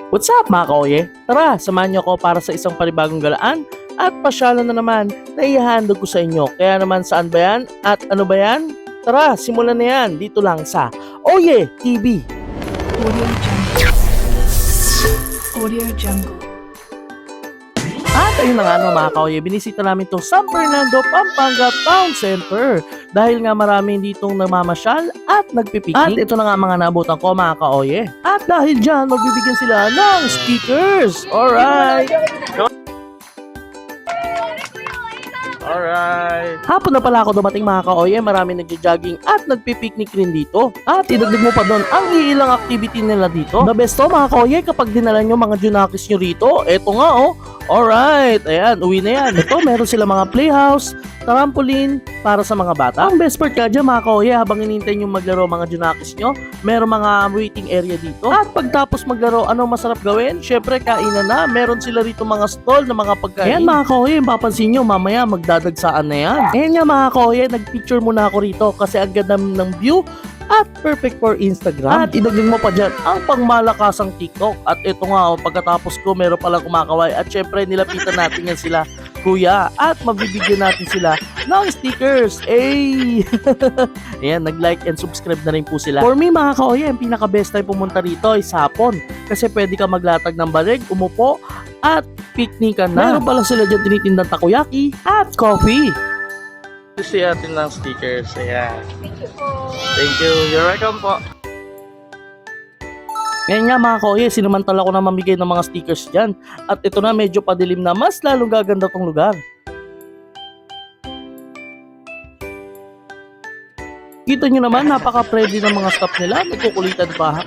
What's up mga kaoye? Tara, samahan niyo ako para sa isang panibagong galaan at pasyalan na naman na ihahandog ko sa inyo. Kaya naman saan ba yan at ano ba yan? Tara, simulan na yan dito lang sa Oye TV. Audio Jungle. Audio Jungle. At ayun na nga mga kaoye, binisita namin itong San Fernando, Pampanga Town Center dahil nga marami ditong namamasyal at nagpipiknik. At ito na nga mga naabutan ko mga kaoye. At dahil dyan, magbibigyan sila ng stickers. Alright! Alright. Hapon na pala ako dumating mga kaoye, marami nagja-jogging at nagpipiknik rin dito. At idagdag mo pa doon ang ilang activity nila dito. The best to mga kaoye kapag dinala nyo mga junakis nyo rito. Eto nga oh. Alright, ayan, uwi na yan. Ito, meron sila mga playhouse, trampoline para sa mga bata. Ang best part ka dyan mga kaoye, habang inintay nyo maglaro mga junakis nyo, meron mga waiting area dito. At pagtapos maglaro, ano masarap gawin? Syempre, kainan na. Meron sila rito mga stall na mga pagkain. Ayan mga kaoye, mapapansin nyo, mamaya magdadagsaan na yan. Ayan nga mga kaoye, nagpicture muna ako rito kasi ang ganda ng view at perfect for Instagram. At idagdag mo pa dyan ang pangmalakasang TikTok. At ito nga, pagkatapos ko, meron palang kumakaway. At syempre, nilapitan natin yan sila, kuya. At mabibigyan natin sila ng stickers. Ay! Ayan, nag-like and subscribe na rin po sila. For me, mga kaoye, ang pinaka-best time pumunta rito ay sa hapon. Kasi pwede ka maglatag ng balig, umupo, at piknikan na. Meron pala sila dyan tinitindang takoyaki at coffee. Gusto natin ng stickers. Ayan. Thank you po. Thank you. You're welcome po. Ngayon nga mga kaoye, sinamantala ko na mamigay ng mga stickers dyan. At ito na medyo padilim na, mas lalong gaganda tong lugar. Kita nyo naman, napaka-friendly ng mga staff nila. Nagkukulitan pa.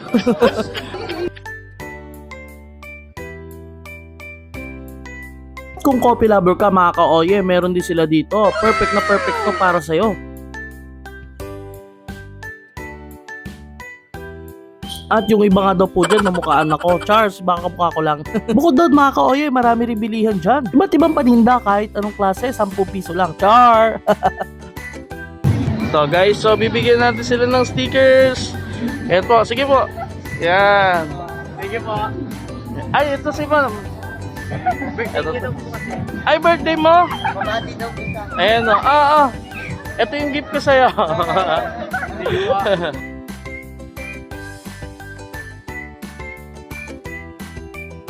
Kung coffee lover ka mga kaoye, meron din sila dito. Perfect na perfect to para sa'yo. At yung iba nga daw po dyan, namukhaan ako. Charles, baka mukha ko lang. Bukod doon mga kaoye, marami rin bilihan dyan. Iba't ibang paninda kahit anong klase, 10 piso lang. Char! So guys, so bibigyan natin sila ng stickers. Eto, sige po. Yan. Sige po. Ay, ito si ma'am. Ay, birthday mo? Mamati daw kita. Ayan o. Ito yung gift ko sa'yo.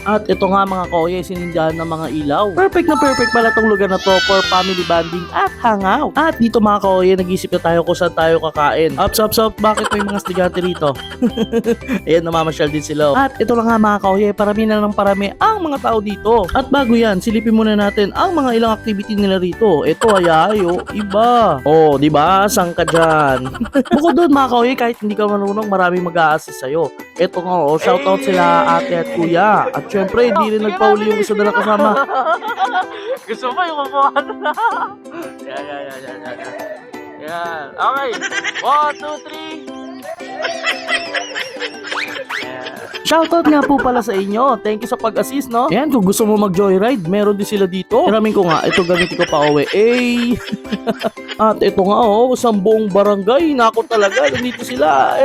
At ito nga mga kaoye, sinindahan ng mga ilaw. Perfect na perfect pala tong lugar na to for family bonding at hangout. At dito mga kaoye, nag-isip na tayo kung saan tayo kakain. Ups, bakit may mga estudyante rito? Ayan, namamasyal din sila. At ito lang nga mga kaoye, parami na ng parami ang mga tao dito. At bago yan, silipin muna natin ang mga ilang activity nila rito. Ito ayayo, iba. Oh, di ba? Saan ka dyan? Bukod doon mga kaoye, kahit hindi ka marunong, maraming mag-a-assist sa'yo. Ito nga, oh, shoutout sila ate at kuya. At syempre, hindi rin nagpauli yung isa na kasama. Gusto mo yung kukuhan na? Yan. Okay. 1, 2, 3. Shoutout nga po pala sa inyo. Thank you sa pag-assist, no? Ayan, kung gusto mo mag-joyride, meron din sila dito. Hiramin ko nga, ito gamitin ko pa uwi. At ito nga, oh, isang buong barangay. Nako talaga, nandito sila.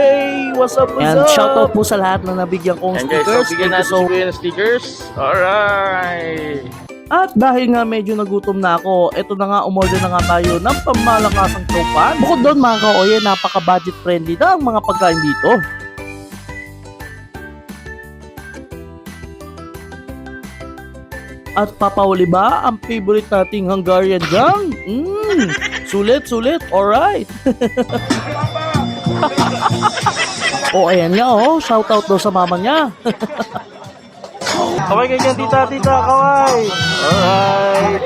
What's up, what's up? And shoutout po sa lahat na nabigyan kong stickers. So, bigyan natin ng stickers. Alright. At dahil nga medyo nagutom na ako, eto na nga, umorder na nga tayo ng pamalakasang tropan. Bukod doon mga kaoye, napaka-budget friendly na ang mga pagkain dito. At papahuli ba ang favorite nating Hungarian gang? Sulit, alright. Oh, ayan nga oh, shoutout daw sa mama niya. Kaway ganyan, tita, kaway. Alright.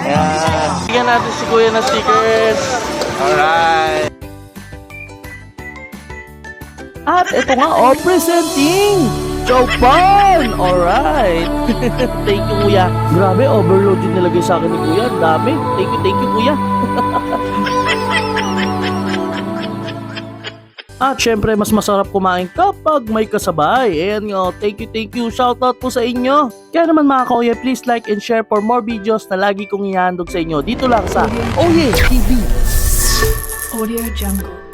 Ayan. Bigyan natin si kuya ng stickers. Alright. At ito nga, oh, presenting Chopan! Alright. Thank you, kuya. Grabe, overload yung nilagay sa akin ni kuya. Dami. Thank you, kuya. At syempre, mas masarap kumain kapag may kasabay. Ayan nga, thank you. Shoutout po sa inyo. Kaya naman mga kaoye, please like and share for more videos na lagi kong ihandog sa inyo. Dito lang sa Oye TV. Audio Jungle.